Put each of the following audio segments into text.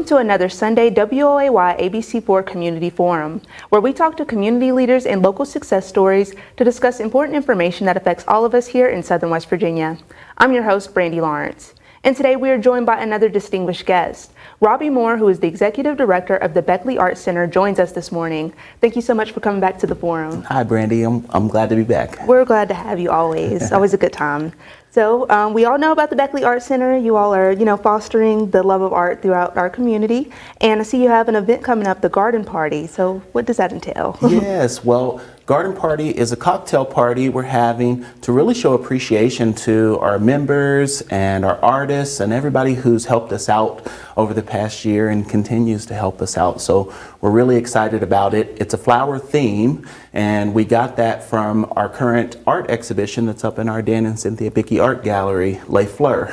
to another Sunday WOAY ABC4 Community Forum, where we talk to community leaders and local success stories to discuss important information that affects all of us here in Southern West Virginia. I'm your host, Brandy Lawrence, and today we are joined by another distinguished guest. Robbie Moore, who is the Executive Director of the Beckley Arts Center, joins us this morning. Thank you so much for coming back to the forum. Hi, Brandy. I'm glad to be back. We're glad to have you always. Always a good time. So we all know about the Beckley Arts Center. You all are, fostering the love of art throughout our community. And I see you have an event coming up, the Garden Party. So what does that entail? Yes, well, Garden Party is a cocktail party we're having to really show appreciation to our members and our artists and everybody who's helped us out over the past year and continues to help us out. So we're really excited about it. It's a flower theme, and we got that from our current art exhibition that's up in our Dan and Cynthia Bickey Art Gallery, Les Fleurs.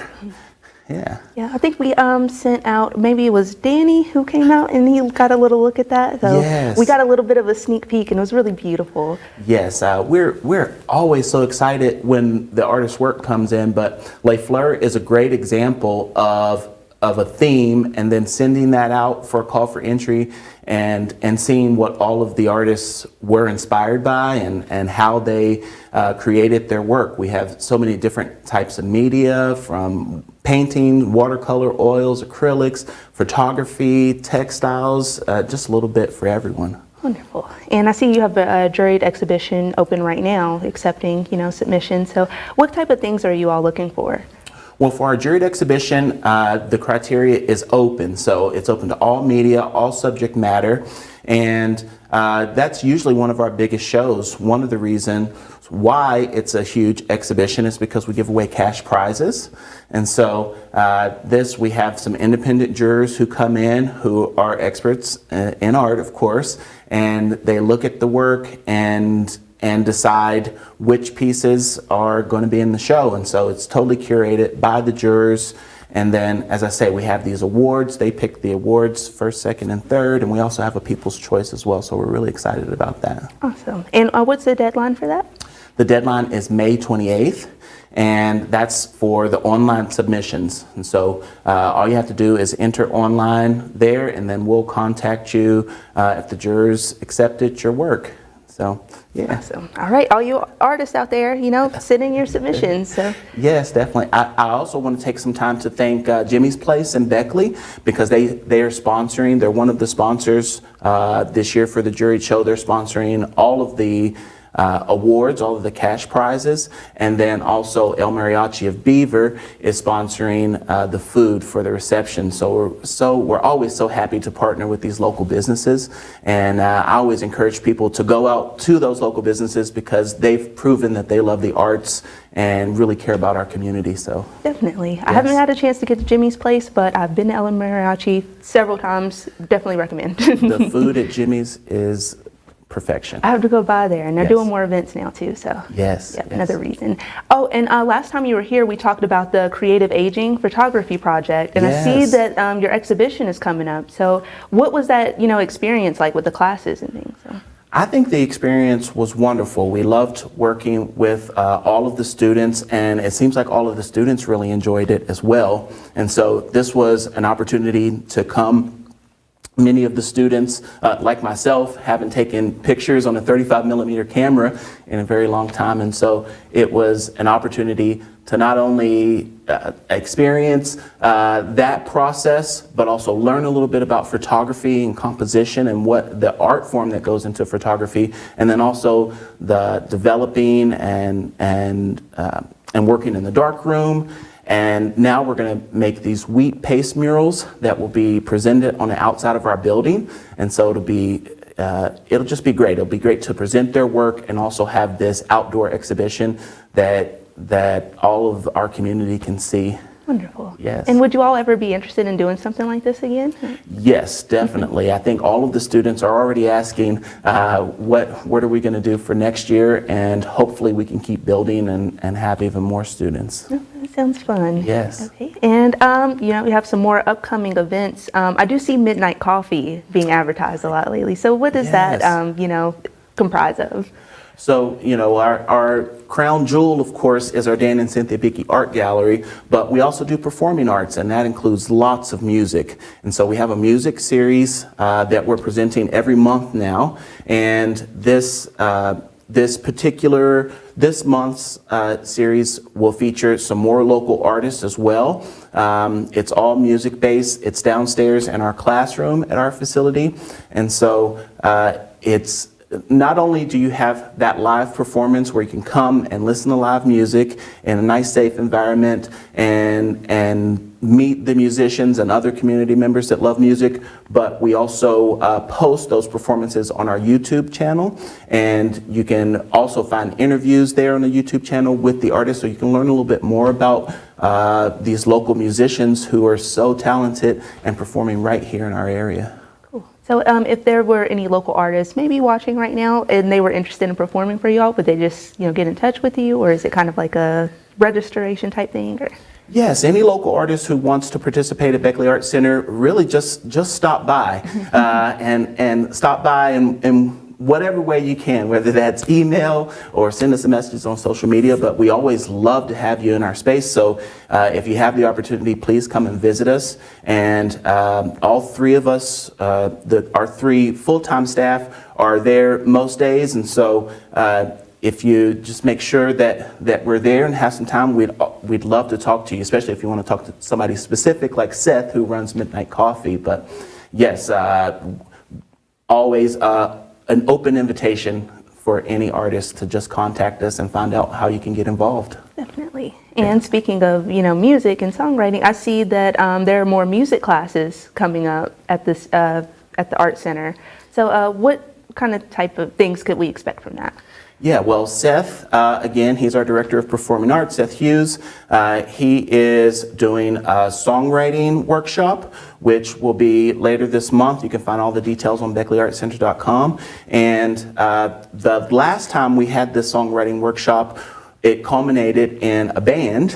Yeah. Yeah, I think we sent out, maybe it was Danny who came out and he got a little look at that. So yes. We got a little bit of a sneak peek and it was really beautiful. Yes, we're always so excited when the artist's work comes in, but Les Fleurs is a great example of a theme, and then sending that out for a call for entry and seeing what all of the artists were inspired by and how they created their work. We have so many different types of media, from painting, watercolor, oils, acrylics, photography, textiles, just a little bit for everyone. Wonderful. And I see you have a juried exhibition open right now, accepting, submissions. So what type of things are you all looking for? Well, for our juried exhibition, the criteria is open. So it's open to all media, all subject matter. And that's usually one of our biggest shows. One of the reasons why it's a huge exhibition is because we give away cash prizes. And so we have some independent jurors who come in who are experts in art, of course, and they look at the work and decide which pieces are going to be in the show. And so it's totally curated by the jurors. And then, as I say, we have these awards. They pick the awards first, second, and third. And we also have a People's Choice as well. So we're really excited about that. Awesome. And what's the deadline for that? The deadline is May 28th. And that's for the online submissions. And so all you have to do is enter online there, and then we'll contact you if the jurors accepted your work. So, yeah. Awesome. All right, all you artists out there, send in your submissions. So. Yes, definitely. I also want to take some time to thank Jimmy's Place in Beckley, because they are sponsoring. They're one of the sponsors this year for the jury show. They're sponsoring all of the awards, all of the cash prizes, and then also El Mariachi of Beaver is sponsoring the food for the reception. So we're always so happy to partner with these local businesses, and I always encourage people to go out to those local businesses because they've proven that they love the arts and really care about our community. So definitely. Yes. I haven't had a chance to get to Jimmy's Place, but I've been to El Mariachi several times. Definitely recommend. The food at Jimmy's is perfection. I have to go by there, and they're Yes. doing more events now too, so Yes, yep, yes. Another reason. Oh, and last time you were here, we talked about the Creative Aging Photography Project, and Yes. I see that your exhibition is coming up. So what was that, experience like with the classes and things? So. I think the experience was wonderful. We loved working with all of the students, and it seems like all of the students really enjoyed it as well. And so this was an opportunity to come. Many of the students, like myself, haven't taken pictures on a 35mm camera in a very long time, and so it was an opportunity to not only experience that process, but also learn a little bit about photography and composition and what the art form that goes into photography, and then also the developing and working in the dark room. And now we're going to make these wheat paste murals that will be presented on the outside of our building. And so it'll just be great. It'll be great to present their work and also have this outdoor exhibition that all of our community can see. Wonderful. Yes. And would you all ever be interested in doing something like this again? Yes, definitely. I think all of the students are already asking what are we going to do for next year, and hopefully we can keep building and have even more students. Oh, that sounds fun. Yes. Okay. And we have some more upcoming events. I do see Midnight Coffee being advertised a lot lately. So what does Yes. that comprise of? So, our crown jewel, of course, is our Dan and Cynthia Beckley Art Gallery, but we also do performing arts, and that includes lots of music. And so we have a music series that we're presenting every month now, and this month's series will feature some more local artists as well. It's all music based. It's downstairs in our classroom at our facility. And so it's not only do you have that live performance where you can come and listen to live music in a nice, safe environment and meet the musicians and other community members that love music, but we also post those performances on our YouTube channel, and you can also find interviews there on the YouTube channel with the artists, so you can learn a little bit more about these local musicians who are so talented and performing right here in our area. So if there were any local artists maybe watching right now and they were interested in performing for y'all, would they just get in touch with you, or is it kind of like a registration type thing? Or? Yes, any local artist who wants to participate at Beckley Arts Center, really just stop by and stop by in whatever way you can, whether that's email or send us a message on social media, but we always love to have you in our space. So if you have the opportunity, please come and visit us. And all three of us, our three full-time staff are there most days. And so if you just make sure that we're there and have some time, we'd love to talk to you, especially if you want to talk to somebody specific like Seth, who runs Midnight Coffee. But yes, always an open invitation for any artist to just contact us and find out how you can get involved. Definitely. And speaking of, music and songwriting, I see that there are more music classes coming up at this at the Art Center. So what kind of type of things could we expect from that? Yeah, well, Seth, again, he's our Director of Performing Arts, Seth Hughes. He is doing a songwriting workshop, which will be later this month. You can find all the details on BeckleyArtCenter.com. And the last time we had this songwriting workshop, it culminated in a band,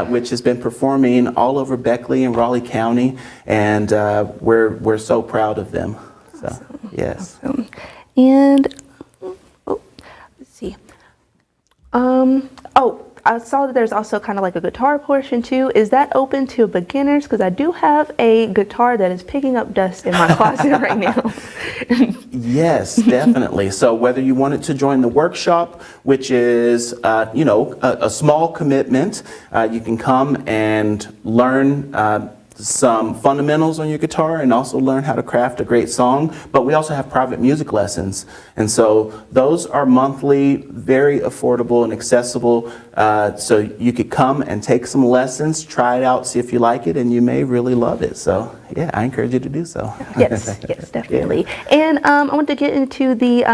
which has been performing all over Beckley and Raleigh County, and we're so proud of them. So, Awesome. yes. Awesome. And let's see. I saw that there's also kind of like a guitar portion too. Is that open to beginners? Because I do have a guitar that is picking up dust in my closet right now. Yes, definitely. So whether you wanted to join the workshop, which is, a small commitment, you can come and learn some fundamentals on your guitar and also learn how to craft a great song. But we also have private music lessons. And so those are monthly, very affordable and accessible. So you could come and take some lessons, try it out, see if you like it, and you may really love it. So yeah, I encourage you to do so. Yes, definitely. Yeah. And I want to get into the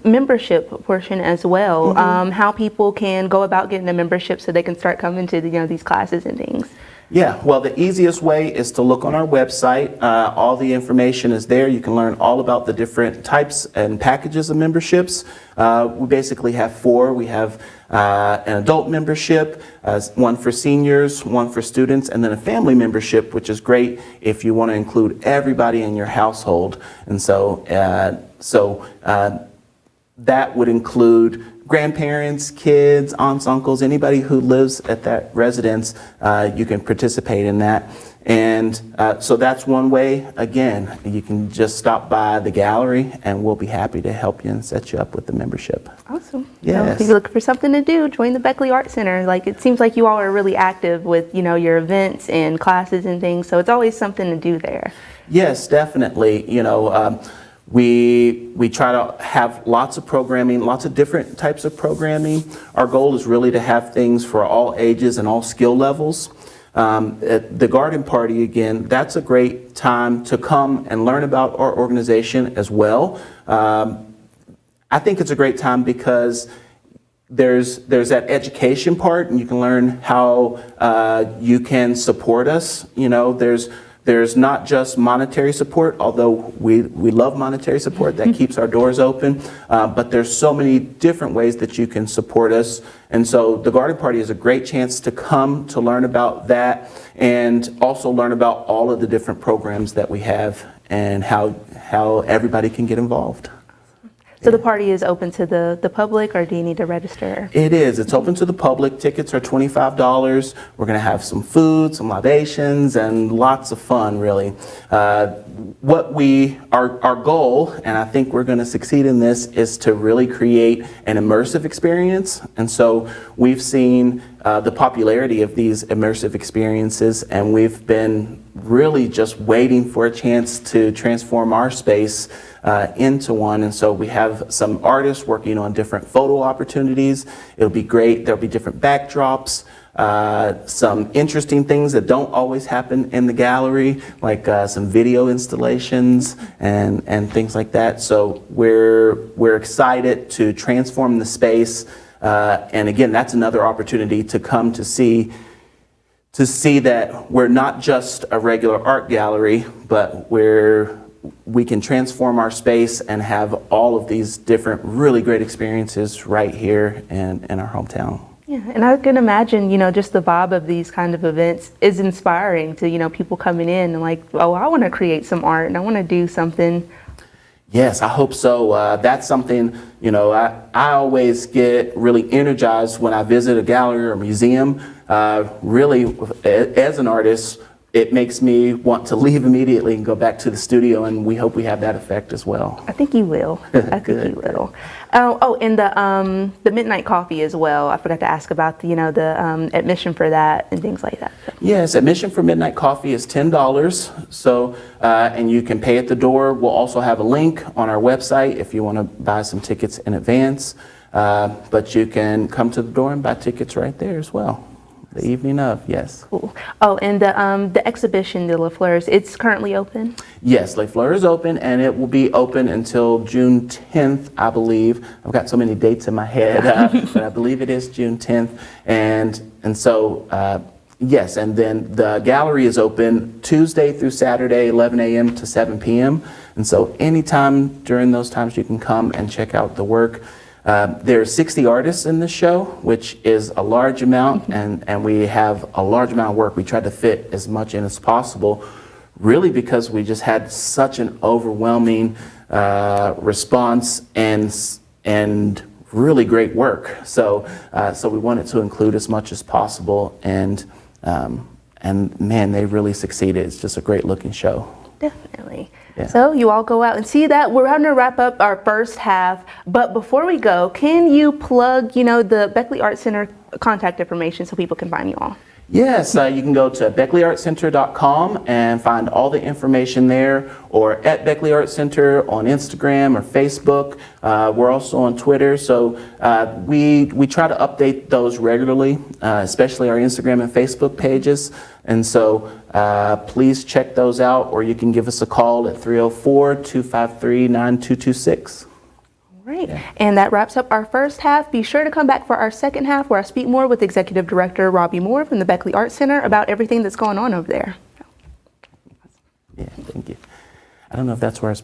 membership portion as well. Mm-hmm. How people can go about getting a membership so they can start coming to these classes and things. Yeah, well, the easiest way is to look on our website. All the information is there. You can learn all about the different types and packages of memberships. We basically have four. We have an adult membership, one for seniors, one for students, and then a family membership, which is great if you want to include everybody in your household. And so, that would include grandparents, kids, aunts, uncles, anybody who lives at that residence. You can participate in that. And so that's one way. Again, you can just stop by the gallery and we'll be happy to help you and set you up with the membership. Awesome. Yes. So if you're looking for something to do, join the Beckley Art Center. Like, it seems like you all are really active with, your events and classes and things. So it's always something to do there. Yes, definitely. We try to have lots of programming, lots of different types of programming. Our goal is really to have things for all ages and all skill levels. At the garden party, again, that's a great time to come and learn about our organization as well. I think it's a great time because there's that education part, and you can learn how you can support us. There's not just monetary support, although we love monetary support. That keeps our doors open. But there's so many different ways that you can support us. And so the garden party is a great chance to come to learn about that and also learn about all of the different programs that we have and how everybody can get involved. So the party is open to the public, or do you need to register? It is. It's open to the public. Tickets are $25. We're going to have some food, some libations, and lots of fun, really. Our goal, and I think we're going to succeed in this, is to really create an immersive experience. And so we've seen the popularity of these immersive experiences, and we've been really just waiting for a chance to transform our space into one. And so we have some artists working on different photo opportunities. It'll be great. There'll be different backdrops, some interesting things that don't always happen in the gallery, like some video installations and things like that. So we're excited to transform the space. And again, that's another opportunity to come to see that we're not just a regular art gallery, but we can transform our space and have all of these different really great experiences right here in our hometown. Yeah, and I can imagine, just the vibe of these kind of events is inspiring to, people coming in and like, oh, I want to create some art and I want to do something. Yes, I hope so. That's something, I always get really energized when I visit a gallery or a museum. Really, as an artist, it makes me want to leave immediately and go back to the studio, and we hope we have that effect as well. I think you will. I think you will. Oh, and the midnight coffee as well. I forgot to ask about the admission for that and things like that. Yes, admission for midnight coffee is $10. So, and you can pay at the door. We'll also have a link on our website if you want to buy some tickets in advance. But you can come to the door and buy tickets right there as well. The evening of, yes. Cool. Oh, and the exhibition, the Les Fleurs, it's currently open? Yes, Les Fleurs is open, and it will be open until June 10th, I believe. I've got so many dates in my head, but I believe it is June 10th. And so, yes, and then the gallery is open Tuesday through Saturday, 11 a.m. to 7 p.m. And so anytime during those times you can come and check out the work. There are 60 artists in this show, which is a large amount, and we have a large amount of work. We tried to fit as much in as possible, really because we just had such an overwhelming response and really great work. So we wanted to include as much as possible, and man, they really succeeded. It's just a great looking show. Definitely. Yeah. So you all go out and see that. We're going to wrap up our first half, but before we go, can you plug, the Beckley Art Center contact information so people can find you all? Yes, you can go to BeckleyArtCenter.com and find all the information there, or at Beckley Art Center on Instagram or Facebook. We're also on Twitter, so we try to update those regularly, especially our Instagram and Facebook pages. And so please check those out, or you can give us a call at 304-253-9226. Right. Yeah. And that wraps up our first half. Be sure to come back for our second half, where I speak more with Executive Director Robbie Moore from the Beckley Art Center about everything that's going on over there. Yeah, thank you. I don't know if that's where I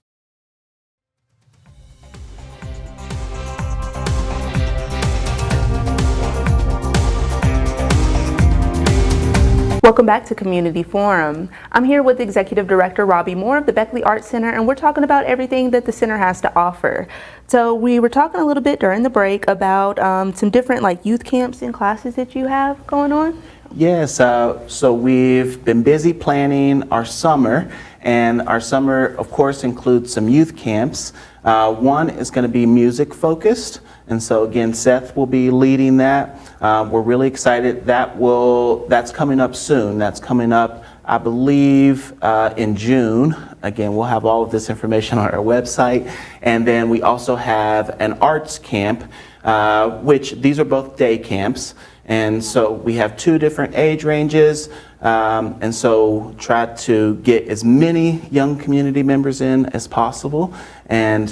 Welcome back to Community Forum. I'm here with Executive Director Robbie Moore of the Beckley Art Center, and we're talking about everything that the center has to offer. So we were talking a little bit during the break about some different youth camps and classes that you have going on. Yes, so we've been busy planning our summer, and our summer, of course, includes some youth camps. One is going to be music focused, and so again, Seth will be leading that. We're really excited. That's coming up soon. That's coming up, I believe, in June. Again, we'll have all of this information on our website. And then we also have an arts camp, which these are both day camps. And so we have two different age ranges. And so try to get as many young community members in as possible. And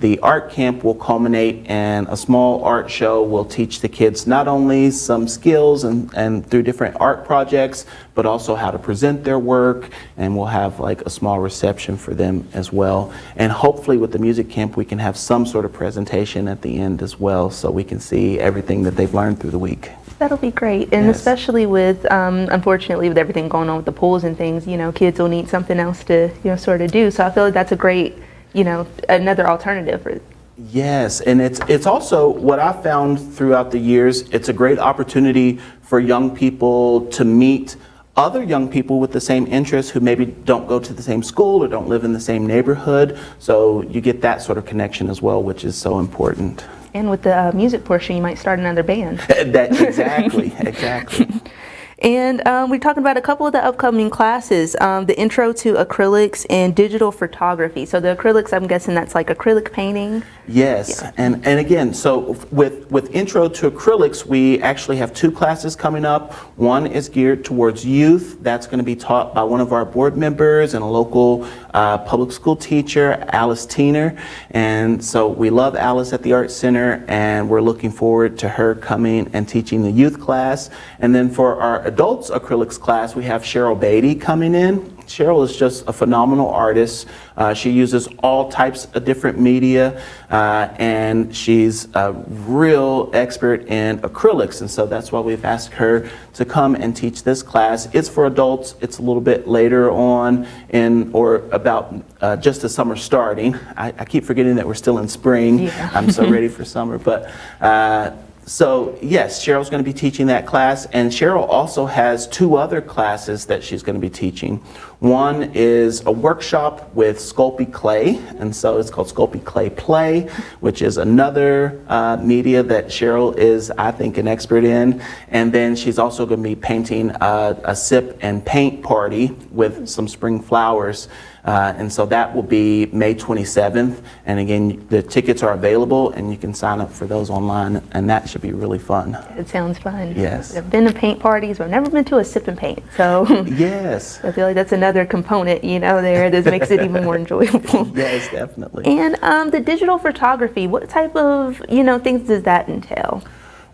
the art camp will culminate in a small art show. We'll teach the kids not only some skills and through different art projects, but also how to present their work. And we'll have a small reception for them as well. And hopefully with the music camp, we can have some sort of presentation at the end as well, so we can see everything that they've learned through the week. That'll be great. And yes, especially with, unfortunately, with everything going on with the pools and things, kids will need something else to, sort of do. So I feel like that's a great, another alternative Yes, and it's also what I found throughout the years, it's a great opportunity for young people to meet other young people with the same interests who maybe don't go to the same school or don't live in the same neighborhood. So you get that sort of connection as well, which is so important. And with the music portion, you might start another band. Exactly. And we're talking about a couple of the upcoming classes, the intro to acrylics and digital photography. So the acrylics, I'm guessing that's like acrylic painting. Yes, Yeah. and again, so with Intro to Acrylics, we actually have 2 classes coming up. One is geared towards youth. That's going to be taught by one of our board members and a local public school teacher, Alice Teener. And so we love Alice at the Art Center, and we're looking forward to her coming and teaching the youth class. And then for our adults acrylics class, we have Cheryl Beatty coming in. Cheryl is just a phenomenal artist. She uses all types of different media, and she's a real expert in acrylics, and so that's why we've asked her to come and teach this class. It's for adults. It's a little bit later on or about just the summer starting. I keep forgetting that we're still in spring. Yeah. I'm so ready for summer, but so yes, Cheryl's going to be teaching that class, and Cheryl also has 2 other classes that she's going to be teaching. One is a workshop with Sculpey Clay, and so it's called Sculpey Clay Play, which is another media that Cheryl is, I think, an expert in. And then she's also going to be painting a sip and paint party with some spring flowers. And so that will be May 27th. And again, the tickets are available and you can sign up for those online, and that should be really fun. It sounds fun. Yes. I've been to paint parties, but I've never been to a sip and paint. So Yes. I feel like that's another component, there that makes it even more enjoyable. Yes, definitely. And the digital photography, what type of, things does that entail?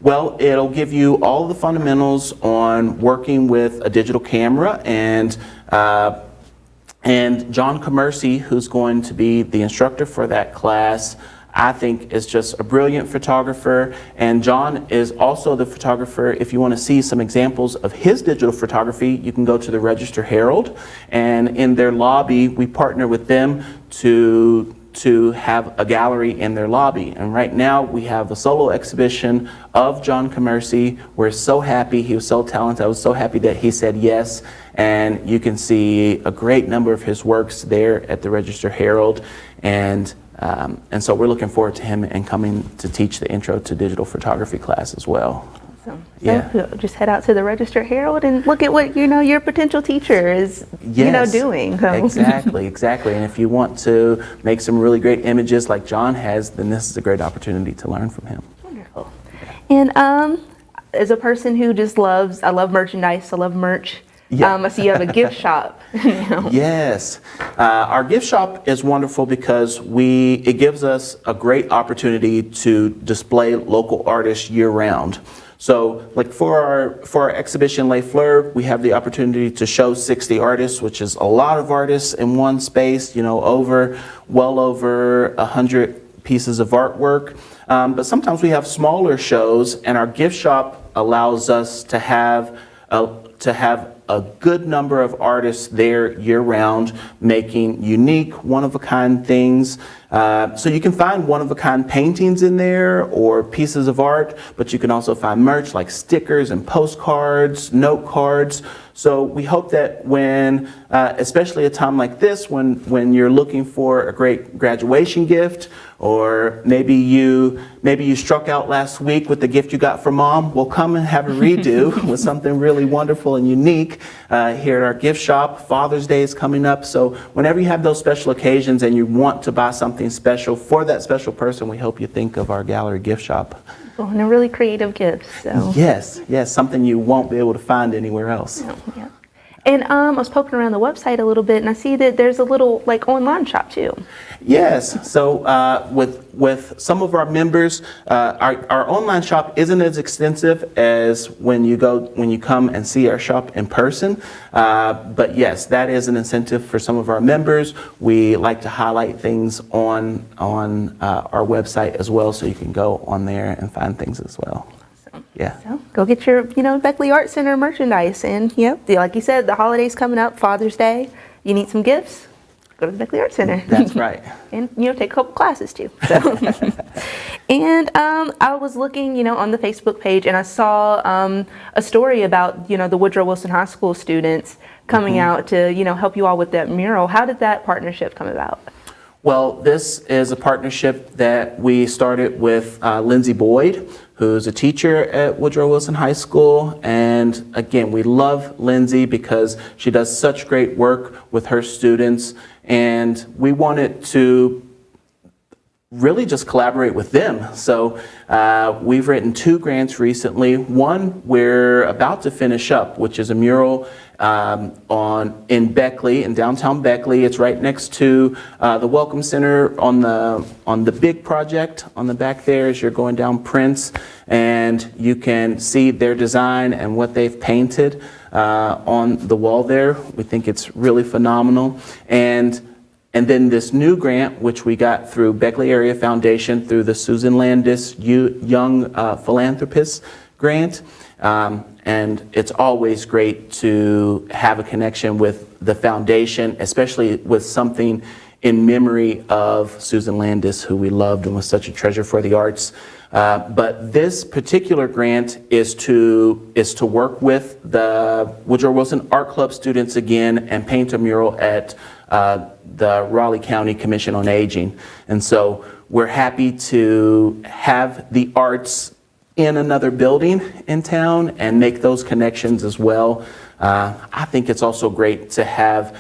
Well, it'll give you all the fundamentals on working with a digital camera, and John Commercy, who's going to be the instructor for that class, I think is just a brilliant photographer. And John is also the photographer. If you want to see some examples of his digital photography, you can go to the Register Herald, and in their lobby, we partner with them to have a gallery in their lobby. And right now we have a solo exhibition of John Commercy. We're so happy. He was so talented. I was so happy that he said yes. And you can see a great number of his works there at the Register Herald. And so we're looking forward to him and coming to teach the Intro to Digital Photography class as well. Awesome. Yeah. So just head out to the Register Herald and look at what your potential teacher is Yes, doing. So. Exactly. And if you want to make some really great images like John has, then this is a great opportunity to learn from him. Wonderful. And as a person who just I love merchandise, I love merch. Yeah. I see you have a gift shop. Yes. Our gift shop is wonderful because it gives us a great opportunity to display local artists year round. So like for our exhibition Les Fleurs, we have the opportunity to show 60 artists, which is a lot of artists in one space, well over 100 pieces of artwork. But sometimes we have smaller shows, and our gift shop allows us to have a good number of artists there year-round making unique, one-of-a-kind things. So you can find one-of-a-kind paintings in there or pieces of art, but you can also find merch like stickers and postcards, note cards. So we hope that when, especially a time like this, when you're looking for a great graduation gift, or maybe you struck out last week with the gift you got from mom, we'll come and have a redo with something really wonderful and unique here at our gift shop. Father's Day is coming up, so whenever you have those special occasions and you want to buy something special for that special person, we hope you think of our gallery gift shop. Well, and a really creative gift. So. Yes, something you won't be able to find anywhere else. Yeah. And I was poking around the website a little bit, and I see that there's a little online shop too. Yes. So with some of our members, our online shop isn't as extensive as when you come and see our shop in person. But yes, that is an incentive for some of our members. We like to highlight things on our website as well, so you can go on there and find things as well. Yeah. So go get your, Beckley Art Center merchandise. And, like you said, the holidays coming up, Father's Day. You need some gifts? go to the Beckley Art Center. That's right. And, take a couple classes too. So. And I was looking, on the Facebook page, and I saw a story about, the Woodrow Wilson High School students coming out to, help you all with that mural. How did that partnership come about? Well, this is a partnership that we started with Lindsay Boyd, who's a teacher at Woodrow Wilson High School. And again, we love Lindsay because she does such great work with her students. And we wanted to really just collaborate with them. So we've written 2 grants recently. One we're about to finish up, which is a mural in Beckley, in downtown Beckley. It's right next to the Welcome Center on the big project on the back there as you're going down Prince, and you can see their design and what they've painted on the wall there. We think it's really phenomenal. And then this new grant, which we got through Beckley Area Foundation through the Susan Landis Young Philanthropist Grant. And it's always great to have a connection with the foundation, especially with something in memory of Susan Landis, who we loved and was such a treasure for the arts. But this particular grant is to work with the Woodrow Wilson Art Club students again and paint a mural at the Raleigh County Commission on Aging. And so we're happy to have the arts in another building in town and make those connections as well. I think it's also great to have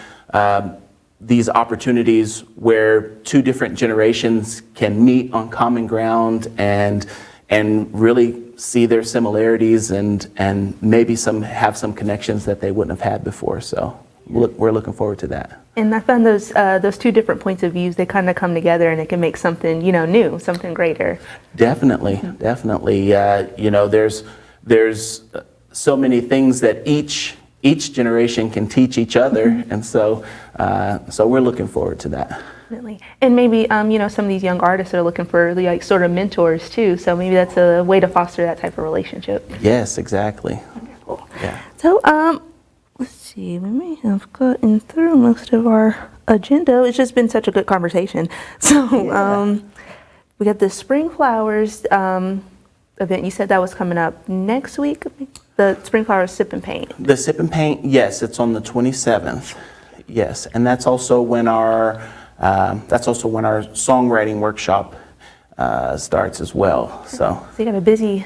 these opportunities where 2 different generations can meet on common ground and really see their similarities and maybe have some connections that they wouldn't have had before. So we're looking forward to that. And I found those 2 different points of views, they kind of come together and it can make something, new, something greater. Definitely. There's so many things that each generation can teach each other, and so we're looking forward to that. Definitely. And maybe some of these young artists are looking for like sort of mentors too. So maybe that's a way to foster that type of relationship. Yes, exactly. Wonderful. Yeah. So let's see. We may have gotten through most of our agenda. It's just been such a good conversation. So we got the Spring Flowers event. You said that was coming up next week. The Spring Flowers Sip and Paint. The Sip and Paint, yes, it's on the 27th. Yes, and that's also when our songwriting workshop starts as well. So you got a busy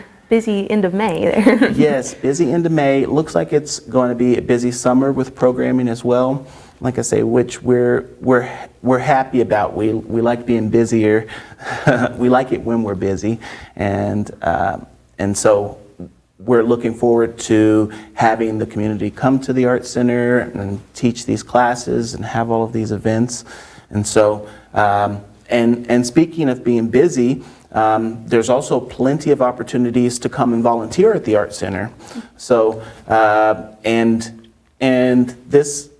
end of May there. Yes, busy end of May. It looks like it's going to be a busy summer with programming as well. Like I say, which we're happy about. We like being busier. We like it when we're busy, and so we're looking forward to having the community come to the Art Center and teach these classes and have all of these events. And so, and speaking of being busy, there's also plenty of opportunities to come and volunteer at the Art Center. So, and this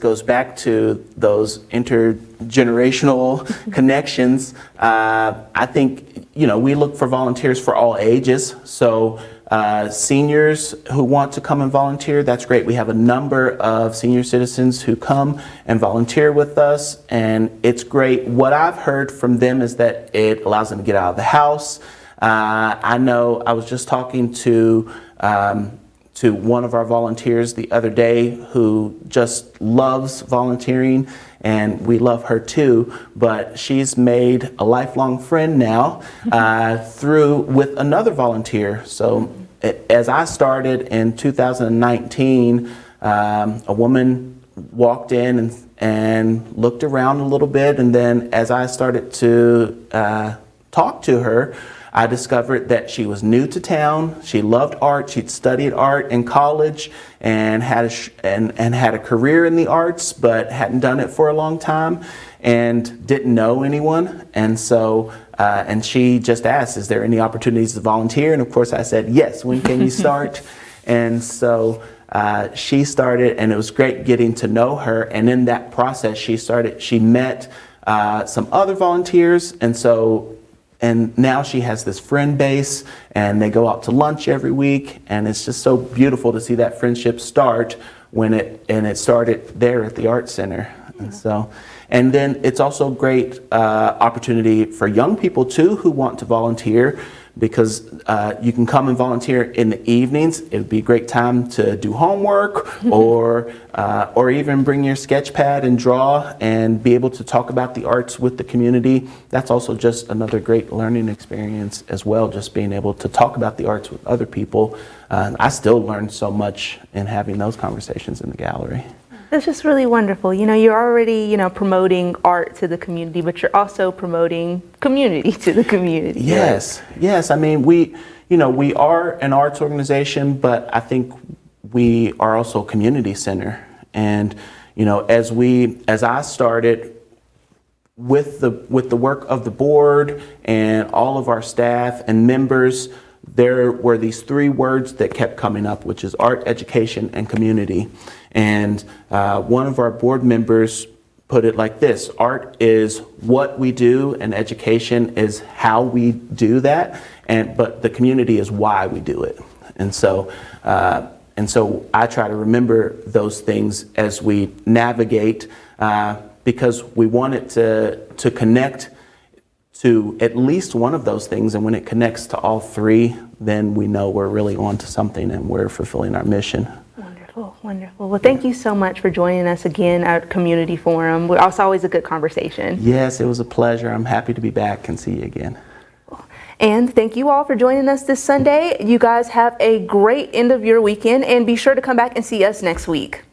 goes back to those intergenerational connections. I think, we look for volunteers for all ages. So seniors who want to come and volunteer, that's great. We have a number of senior citizens who come and volunteer with us, and it's great. What I've heard from them is that it allows them to get out of the house. I know I was just talking to one of our volunteers the other day who just loves volunteering, and we love her too, but she's made a lifelong friend now with another volunteer. So as I started in 2019, a woman walked in and looked around a little bit, and then as I started to talk to her, I discovered that she was new to town. She loved art. She'd studied art in college and had a career in the arts, but hadn't done it for a long time and didn't know anyone. And so, and she just asked, "Is there any opportunities to volunteer?" And of course, I said, "Yes. When can you start?" And so she started, and it was great getting to know her. And in that process, she met some other volunteers, and now she has this friend base, and they go out to lunch every week, and it's just so beautiful to see that friendship start and it started there at the Art Center. And then it's also a great opportunity for young people too who want to volunteer, because you can come and volunteer in the evenings. It would be a great time to do homework or even bring your sketch pad and draw and be able to talk about the arts with the community. That's also just another great learning experience as well, just being able to talk about the arts with other people. I still learn so much in having those conversations in the gallery. That's just really wonderful. You know, you're already, promoting art to the community, but you're also promoting community to the community. Yes, yes. I mean, we are an arts organization, but I think we are also a community center. And, as I started with the work of the board and all of our staff and members, there were these three words that kept coming up, which is art, education, and community. And one of our board members put it like this: art is what we do, and education is how we do that, but the community is why we do it. And so I try to remember those things as we navigate, because we want it to connect to at least one of those things, and when it connects to all three, then we know we're really on to something and we're fulfilling our mission. Wonderful, wonderful. Well, thank you so much for joining us again at Community Forum. It's always a good conversation. Yes, it was a pleasure. I'm happy to be back and see you again. And thank you all for joining us this Sunday. You guys have a great end of your weekend, and be sure to come back and see us next week.